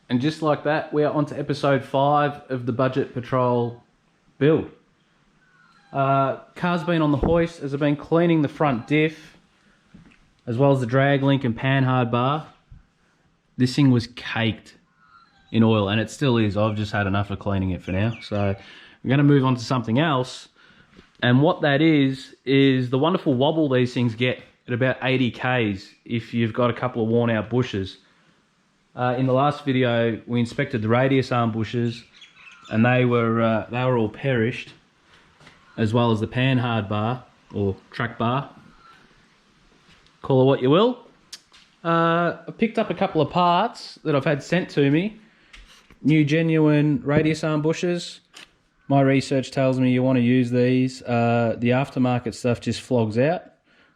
And just like that, we are on to episode 5 of the Budget Patrol build. Car's been on the hoist as I've been cleaning the front diff, as well as the drag link and Panhard bar. This thing was caked in oil, and it still is. I've just had enough of cleaning it for now. So I'm going to move on to something else. And what that is the wonderful wobble these things get at about 80 Ks if you've got a couple of worn out bushes. In the last video, we inspected the radius arm bushes, and they were all perished, as well as the Panhard bar, or track bar. Call it what you will. I picked up a couple of parts that I've had sent to me. New genuine radius arm bushes. My research tells me you want to use these. The aftermarket stuff just flogs out,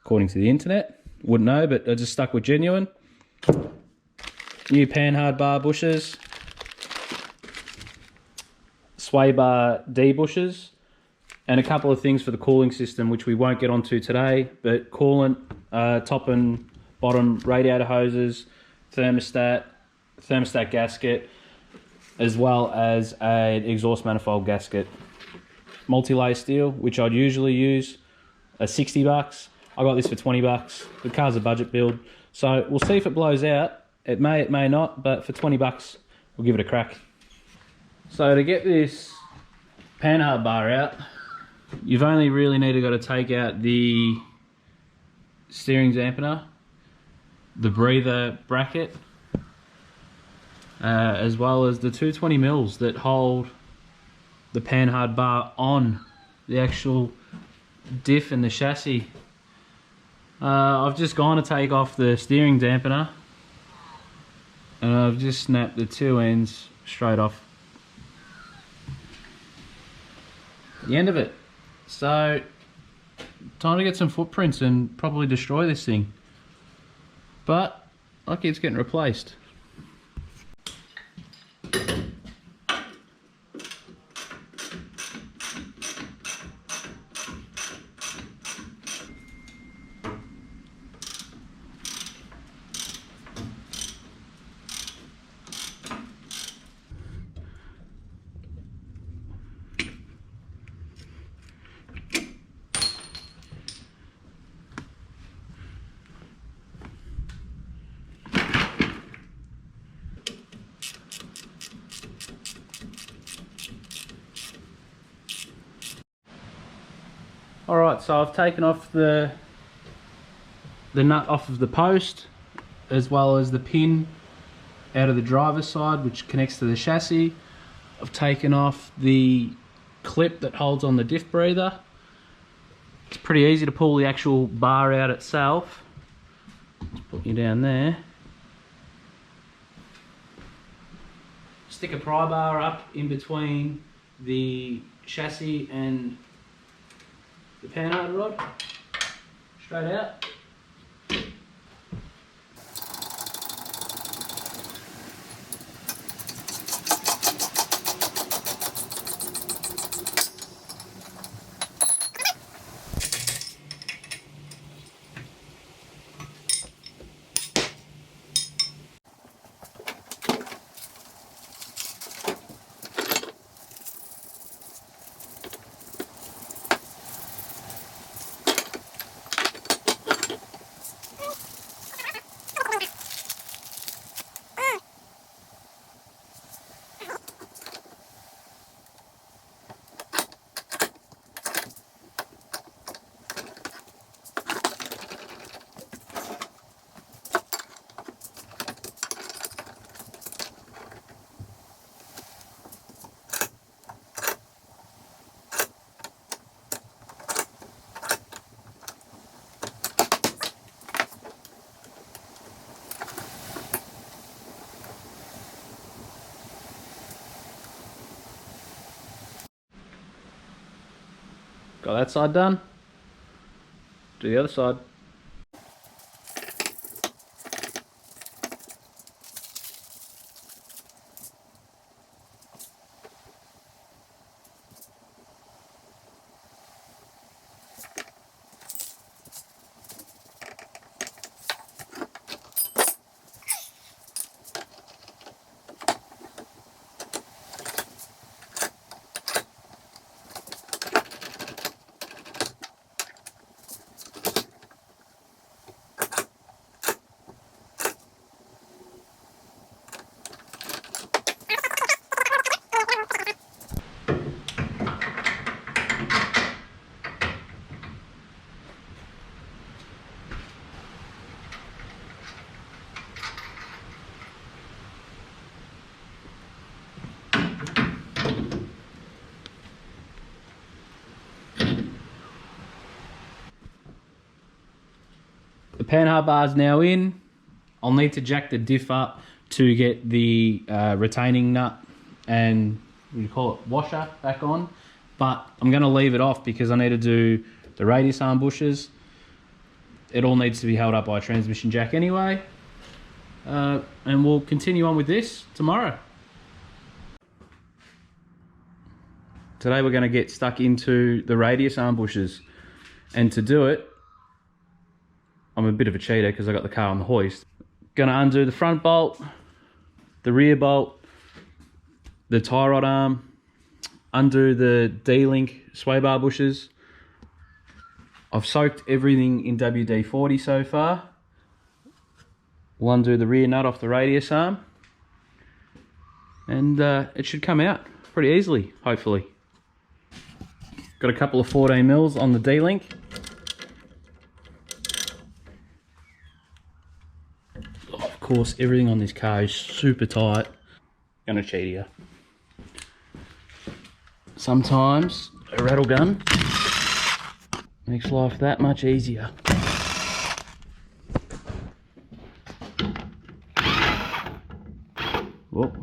according to the internet. Wouldn't know, but I just stuck with genuine. New Panhard bar bushes. Sway bar D bushes. And a couple of things for the cooling system, which we won't get onto today, but coolant, top and bottom radiator hoses, thermostat gasket, as well as an exhaust manifold gasket. Multi-layer steel, which I'd usually use, are 60 bucks. I got this for 20 bucks. The car's a budget build, so we'll see if it blows out. It may not, but for 20 bucks, we'll give it a crack. So to get this Panhard bar out, you've only really got to take out the steering dampener, the breather bracket, as well as the 220 mils that hold the Panhard bar on the actual diff and the chassis. I've just gone to take off the steering dampener, and I've just snapped the two ends straight off the end of it. So, time to get some footprints and probably destroy this thing. But, lucky it's getting replaced. Alright, so I've taken off the nut off of the post, as well as the pin out of the driver's side, which connects to the chassis. I've taken off the clip that holds on the diff breather. It's pretty easy to pull the actual bar out itself. Just put you down there. Stick a pry bar up in between the chassis and the Panhard rod, straight out. Got that side done. Do the other side. Panhard bar's now in. I'll need to jack the diff up to get the retaining nut and what do you call it, washer back on, but I'm going to leave it off because I need to do the radius arm bushes. It all needs to be held up by a transmission jack anyway, and we'll continue on with this tomorrow. Today we're going to get stuck into the radius arm bushes, and to do it I'm a bit of a cheater because I got the car on the hoist. Gonna undo the front bolt, the rear bolt, the tie rod arm, undo the D-link sway bar bushes. I've soaked everything in WD-40 so far. We'll undo the rear nut off the radius arm, and it should come out pretty easily, hopefully. Got a couple of 14 mils on the D-link. Of course, everything on this car is super tight. Gonna cheat here. Sometimes a rattle gun makes life that much easier. Whoop.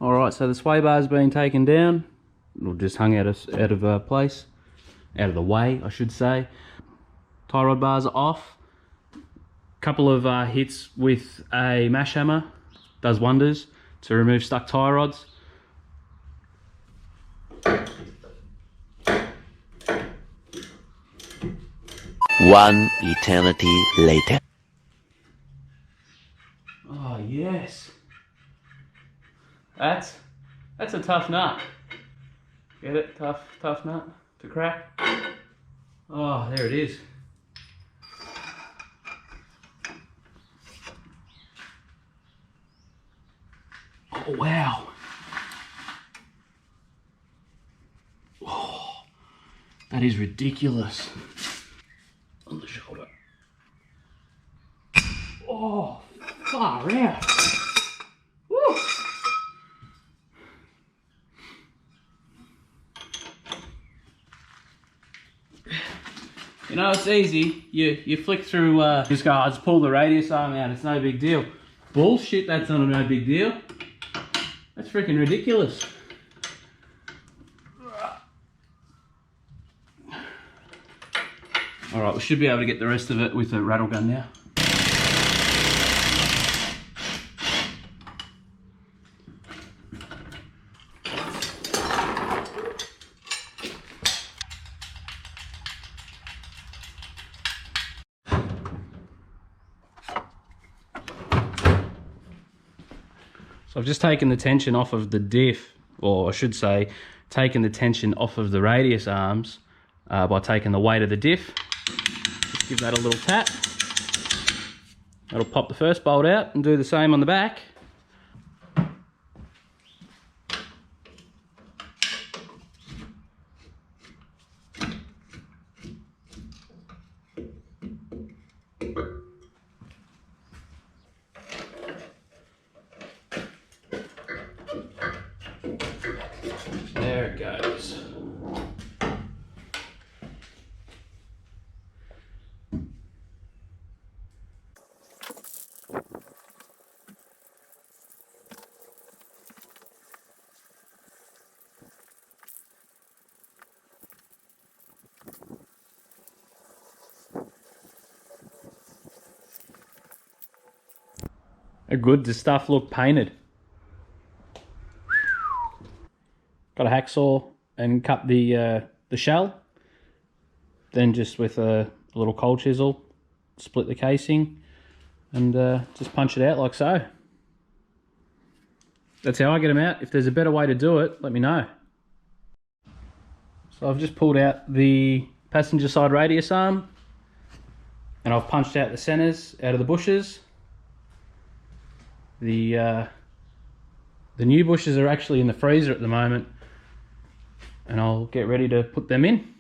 Alright, so the sway bar's been taken down, or just hung out of place, out of the way I should say. Tie rod bars are off. Couple of hits with a mash hammer does wonders to remove stuck tie rods. One eternity later. Oh yes. That's a tough nut. Get it? Tough nut to crack. Oh, there it is. Oh wow. Oh, that is ridiculous. On the shoulder. Oh, far out. Woo. You know, it's easy. You flick through, just go, I just pull the radius arm out, it's no big deal. Bullshit, that's not a no big deal. That's freaking ridiculous. Alright, we should be able to get the rest of it with a rattle gun now. So I've just taken the tension off of the diff, or I should say, taken the tension off of the radius arms by taking the weight of the diff. Just give that a little tap. That'll pop the first bolt out and do the same on the back. There it goes. Good, the stuff look painted. Got a hacksaw and cut the shell. Then just with a little cold chisel, split the casing and just punch it out like so. That's how I get them out. If there's a better way to do it, let me know. So I've just pulled out the passenger side radius arm and I've punched out the centers out of the bushes. The new bushes are actually in the freezer at the moment, and I'll get ready to put them in.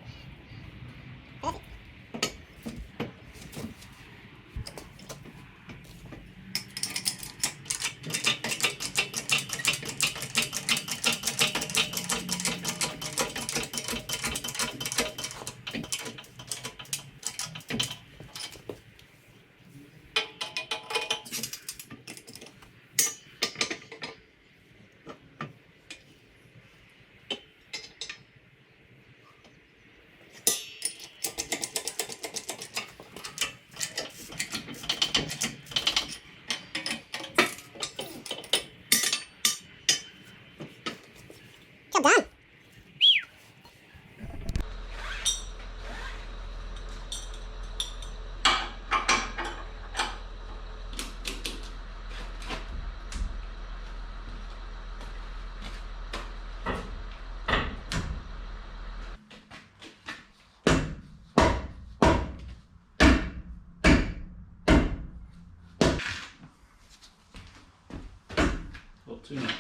Done. Not too much.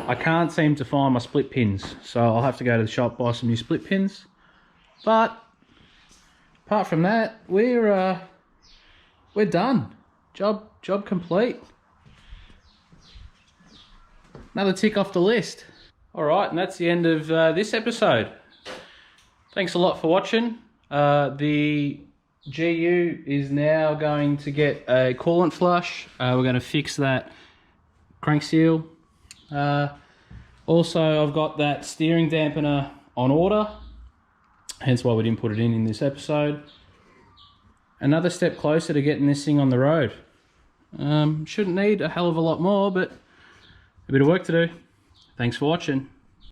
I can't seem to find my split pins, so I'll have to go to the shop, buy some new split pins. But apart from that, we're done. Job complete. Another tick off the list. All right, and that's the end of this episode. Thanks a lot for watching. The GU is now going to get a coolant flush. We're going to fix that crank seal. Also, I've got that steering dampener on order, hence why we didn't put it in this episode. Another step closer to getting this thing on the road. Shouldn't need a hell of a lot more, but a bit of work to do. Thanks for watching.